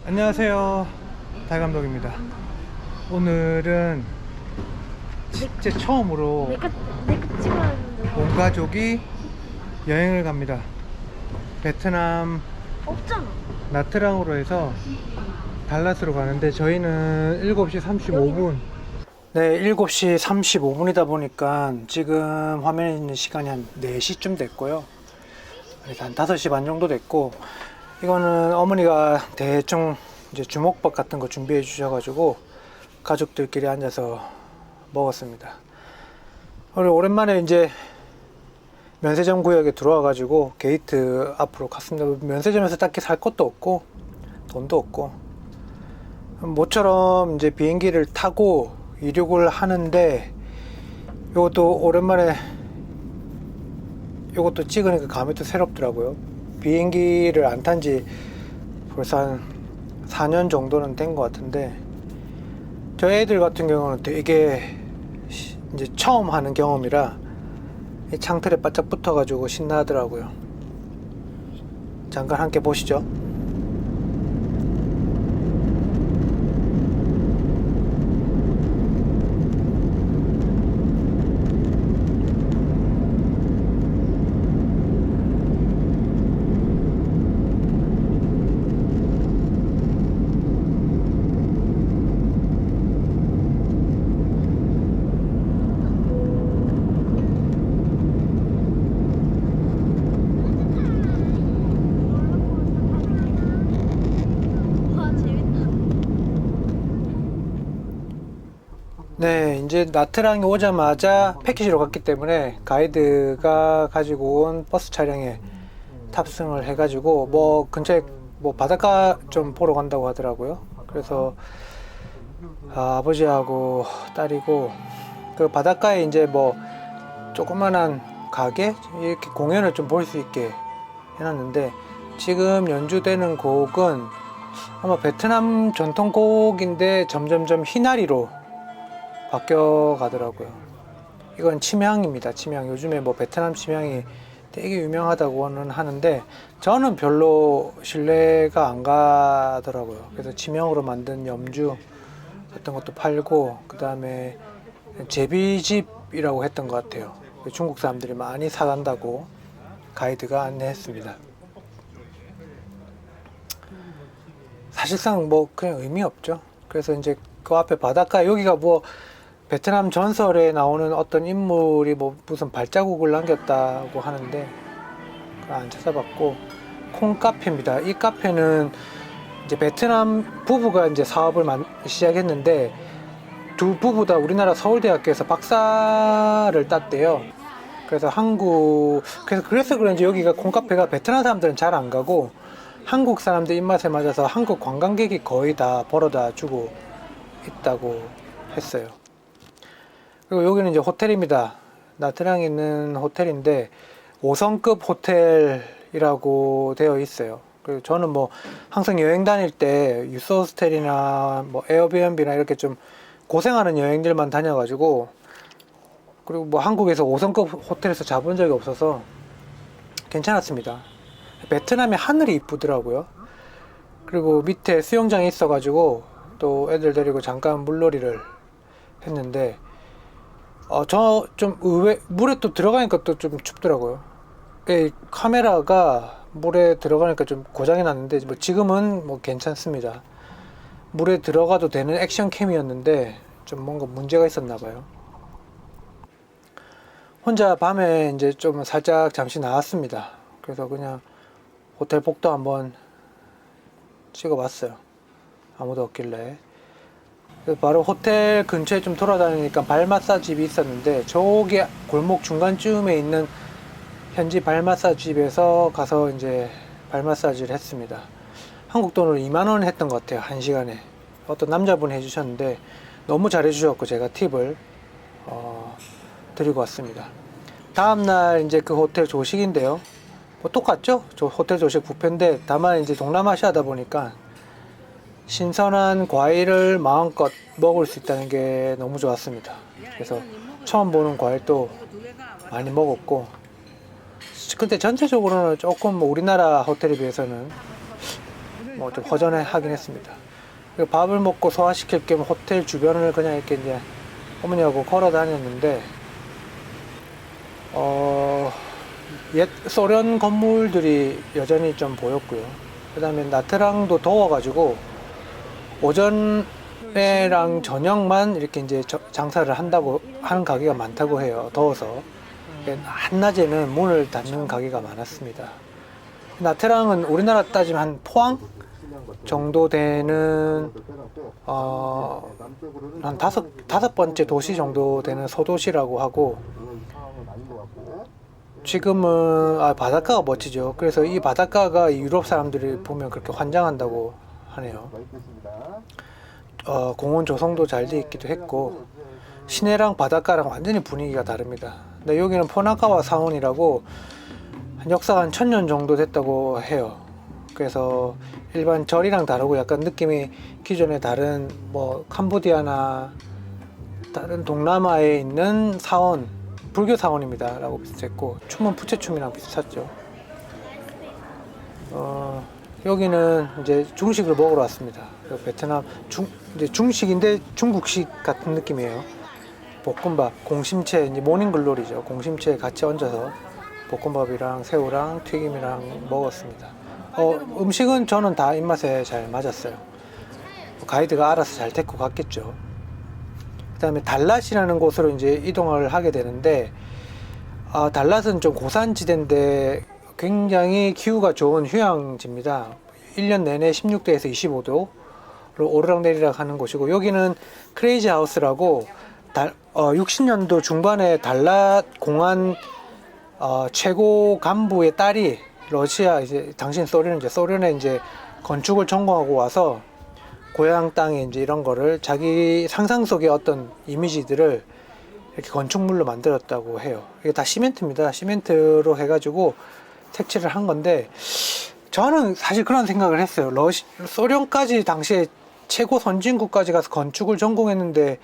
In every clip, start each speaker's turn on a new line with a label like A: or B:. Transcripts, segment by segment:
A: 안녕하세요, 달 감독입니다. 오늘은 제 처음으로
B: 내가 찍어야 하는데
A: 온 가족이 여행을 갑니다. 베트남
B: 없잖아.
A: 나트랑으로 해서 달라스로 가는데 저희는 7시 35분. 네, 7시 35분이다 보니까 지금 화면에 있는 시간이 한 4시쯤 됐고요. 그래서 한 5시 반 정도 됐고, 이거는 어머니가 대충 이제 주먹밥 같은 거 준비해 주셔가지고 가족들끼리 앉아서 먹었습니다. 그리고 오랜만에 이제 면세점 구역에 들어와가지고 게이트 앞으로 갔습니다. 면세점에서 딱히 살 것도 없고 돈도 없고, 모처럼 이제 비행기를 타고 이륙을 하는데, 이것도 오랜만에 이것도 찍으니까 감이 또 새롭더라고요. 비행기를 안 탄 지 벌써 한 4년 정도는 된 것 같은데, 저 애들 같은 경우는 되게 이제 처음 하는 경험이라 이 창틀에 바짝 붙어가지고 신나하더라고요. 잠깐 함께 보시죠.
B: 와, 재밌다.
A: 네, 이제 나트랑에 오자마자 패키지로 갔기 때문에 가이드가 가지고 온 버스 차량에 탑승을 해가지고 뭐 근처에 뭐 바닷가 좀 보러 간다고 하더라고요. 그래서 아버지하고 딸이고 그 바닷가에 이제 뭐 조그만한 가게 이렇게 공연을 좀 볼 수 있게 해놨는데, 지금 연주되는 곡은 아마 베트남 전통곡인데 점점점 희나리로 바뀌어 가더라고요. 이건 침향입니다. 침향. 요즘에 뭐 베트남 침향이 되게 유명하다고는 하는데 저는 별로 신뢰가 안 가더라고요. 그래서 침향으로 만든 염주 같은 것도 팔고, 그 다음에 제비집이라고 했던 것 같아요. 중국 사람들이 많이 사간다고 가이드가 안내했습니다. 사실상 뭐 그냥 의미 없죠. 그래서 이제 그 앞에 바닷가, 여기가 뭐 베트남 전설에 나오는 어떤 인물이 뭐 무슨 발자국을 남겼다고 하는데 안 찾아봤고, 콩카페입니다. 이 카페는 이제 베트남 부부가 이제 사업을 시작했는데, 두 부부 다 우리나라 서울대학교에서 박사를 땄대요. 그래서 그래서 그런지 여기가 콩카페가 베트남 사람들은 잘 안 가고 한국 사람들 입맛에 맞아서 한국 관광객이 거의 다 벌어다 주고 있다고 했어요. 그리고 여기는 이제 호텔입니다. 나트랑에 있는 호텔인데 5성급 호텔이라고 되어 있어요. 그리고 저는 뭐 항상 여행 다닐 때 유스호스텔이나 뭐 에어비앤비나 이렇게 좀 고생하는 여행들만 다녀가지고, 그리고 뭐 한국에서 5성급 호텔에서 자본 적이 없어서 괜찮았습니다. 베트남의 하늘이 이쁘더라고요. 그리고 밑에 수영장이 있어가지고 또 애들 데리고 잠깐 물놀이를 했는데, 저 좀 물에 또 들어가니까 또 좀 춥더라고요. 카메라가 물에 들어가니까 좀 고장이 났는데 뭐 지금은 뭐 괜찮습니다. 물에 들어가도 되는 액션 캠이었는데 좀 뭔가 문제가 있었나 봐요. 혼자 밤에 이제 좀 살짝 잠시 나왔습니다. 그래서 그냥 호텔 복도 한번 찍어봤어요. 아무도 없길래. 바로 호텔 근처에 좀 돌아다니니까 발 마사지 집이 있었는데, 저기 골목 중간쯤에 있는 현지 발 마사지 집에서 가서 이제 발 마사지를 했습니다. 한국 돈으로 2만원 했던 것 같아요, 1시간에. 어떤 남자분이 해주셨는데 너무 잘해주셨고 제가 팁을 드리고 왔습니다. 다음날 이제 그 호텔 조식인데요, 뭐 똑같죠? 저 호텔 조식 뷔페인데 다만 이제 동남아시아다 보니까 신선한 과일을 마음껏 먹을 수 있다는 게 너무 좋았습니다. 그래서 처음 보는 과일도 많이 먹었고, 근데 전체적으로는 조금 뭐 우리나라 호텔에 비해서는 뭐 좀 허전하긴 했습니다. 그리고 밥을 먹고 소화시킬 겸 호텔 주변을 그냥 이렇게 이제 어머니하고 걸어 다녔는데, 옛 소련 건물들이 여전히 좀 보였고요. 그 다음에 나트랑도 더워가지고 오전에랑 저녁만 이렇게 이제 장사를 한다고 하는 가게가 많다고 해요. 더워서. 한낮에는 문을 닫는 가게가 많았습니다. 나트랑은 우리나라 따지면 한 포항 정도 되는 한 다섯 번째 도시 정도 되는 소도시라고 하고, 지금은 바닷가가 멋지죠. 그래서 이 바닷가가 유럽 사람들이 보면 그렇게 환장한다고 하네요. 공원 조성도 잘 돼 있기도 했고, 시내랑 바닷가랑 완전히 분위기가 다릅니다. 근데 여기는 포나카와 사원이라고 역사가 한 1000년 정도 됐다고 해요. 그래서 일반 절이랑 다르고 약간 느낌이 기존의 다른 뭐 캄보디아나 다른 동남아에 있는 사원, 불교 사원입니다 라고 비슷했고, 춤은 부채춤이랑 비슷하죠. 여기는 이제 중식을 먹으러 왔습니다. 베트남 이제 중식인데 중국식 같은 느낌이에요. 볶음밥, 공심채, 이제 모닝글로리죠. 공심채에 같이 얹어서 볶음밥이랑 새우랑 튀김이랑 먹었습니다. 음식은 저는 다 입맛에 잘 맞았어요. 가이드가 알아서 잘 데리고 갔겠죠. 그 다음에 달랏이라는 곳으로 이제 이동을 하게 되는데, 달랏은 좀 고산지대인데 굉장히 기후가 좋은 휴양지입니다. 1년 내내 16도에서 25도로 오르락내리락 하는 곳이고, 여기는 크레이지 하우스라고 60년도 중반에 달랏 공안 최고 간부의 딸이 러시아 이제 당신 소련에 이제 건축을 전공하고 와서 고향 땅에 이제 이런 거를 자기 상상 속의 어떤 이미지들을 이렇게 건축물로 만들었다고 해요. 이게 다 시멘트입니다. 시멘트로 해가지고 색칠을 한 건데, 저는 사실 그런 생각을 했어요. 소련까지 당시에 최고 선진국까지 가서 건축을 전공했는데,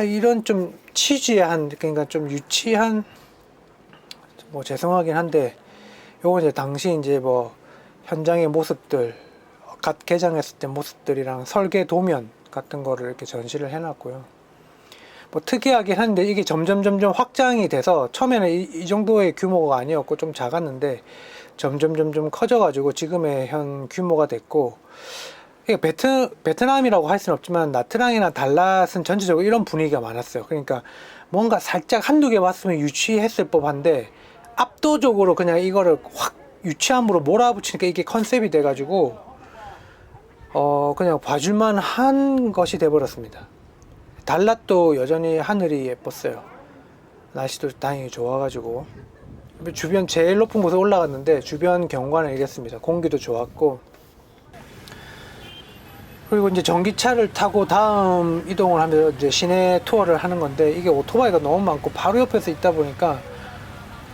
A: 이런 좀 치주한, 그러니까 좀 유치한, 뭐 죄송하긴 한데, 요거 이제 당시 이제 뭐 현장의 모습들, 갓 개장했을 때 모습들이랑 설계 도면 같은 거를 이렇게 전시를 해놨고요. 뭐 특이하긴 한데 이게 점점 확장이 돼서, 처음에는 이 정도의 규모가 아니었고 좀 작았는데 점점 커져가지고 지금의 현 규모가 됐고, 이게 베트남이라고 할 수는 없지만 나트랑이나 달랏은 전체적으로 이런 분위기가 많았어요. 그러니까 뭔가 살짝 한두 개 봤으면 유치했을 법한데 압도적으로 그냥 이거를 확 유치함으로 몰아붙이니까 이게 컨셉이 돼가지고 그냥 봐줄만 한 것이 돼버렸습니다. 달랏도 여전히 하늘이 예뻤어요. 날씨도 다행히 좋아가지고. 주변 제일 높은 곳에 올라갔는데 주변 경관은 이랬습니다. 공기도 좋았고. 그리고 이제 전기차를 타고 다음 이동을 하면서 이제 시내 투어를 하는 건데, 이게 오토바이가 너무 많고 바로 옆에서 있다 보니까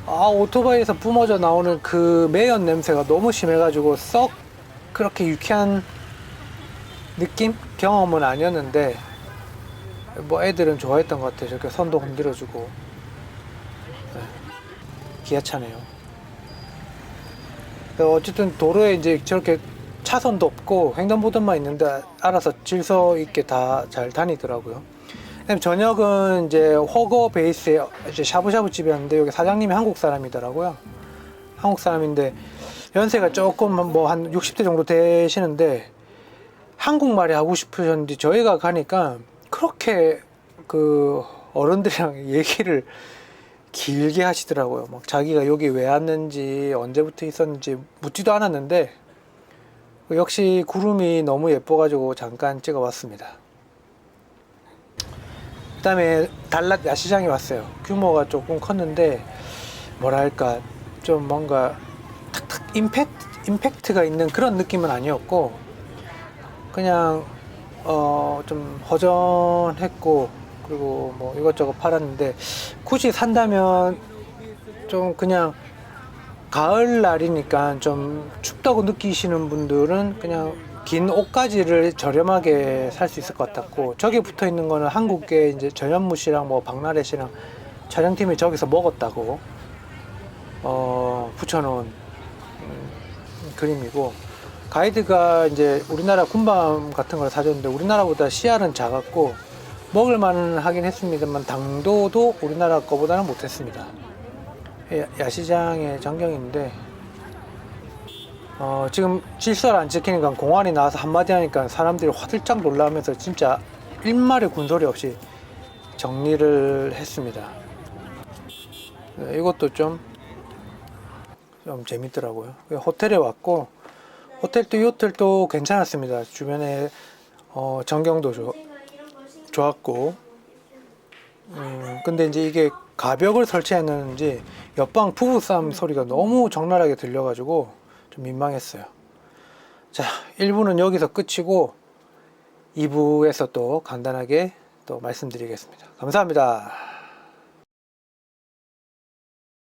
A: 오토바이에서 뿜어져 나오는 그 매연 냄새가 너무 심해가지고 썩 그렇게 유쾌한 느낌? 경험은 아니었는데, 뭐 애들은 좋아했던 것 같아요. 저렇게 손도 흔들어주고. 네. 기가 차네요. 어쨌든 도로에 이제 저렇게 차선도 없고 횡단보도만 있는데 알아서 질서 있게 다 잘 다니더라고요. 저녁은 이제 허거 베이스에 이제 샤브샤브 집이었는데, 여기 사장님이 한국 사람이더라고요. 한국 사람인데 연세가 조금 뭐 한 60대 정도 되시는데 한국말이 하고 싶으셨는데, 저희가 가니까 그렇게 그 어른들이랑 얘기를 길게 하시더라고요. 막 자기가 여기 왜 왔는지 언제부터 있었는지 묻지도 않았는데, 역시 구름이 너무 예뻐가지고 잠깐 찍어봤습니다. 그 다음에 달랏 야시장에 왔어요. 규모가 조금 컸는데 뭐랄까 좀 뭔가 탁탁 임팩트가 있는 그런 느낌은 아니었고, 그냥 좀 허전했고, 그리고 뭐 이것저것 팔았는데, 굳이 산다면 좀 그냥 가을날이니까 좀 춥다고 느끼시는 분들은 그냥 긴 옷가지를 저렴하게 살 수 있을 것 같았고, 저기 붙어 있는 거는 한국계 이제 전현무 씨랑 뭐 박나래 씨랑 촬영팀이 저기서 먹었다고 붙여놓은 그림이고, 가이드가 이제 우리나라 군밤 같은 걸 사줬는데 우리나라보다 CR은 작았고 먹을만 하긴 했습니다만 당도도 우리나라 거보다는 못했습니다. 야시장의 장경인데 지금 질서를 안 지키니까 공안이 나와서 한마디 하니까 사람들이 화들짝 놀라면서 진짜 일말의 군소리 없이 정리를 했습니다. 이것도 좀 재밌더라고요. 호텔에 왔고 호텔도 이 호텔도 괜찮았습니다. 주변에 전경도 좋았고 근데 이제 이게 가벽을 설치했는지 옆방 부부싸움 소리가 너무 적나라하게 들려가지고 좀 민망했어요. 자, 1부는 여기서 끝이고 2부에서 또 간단하게 또 말씀드리겠습니다. 감사합니다.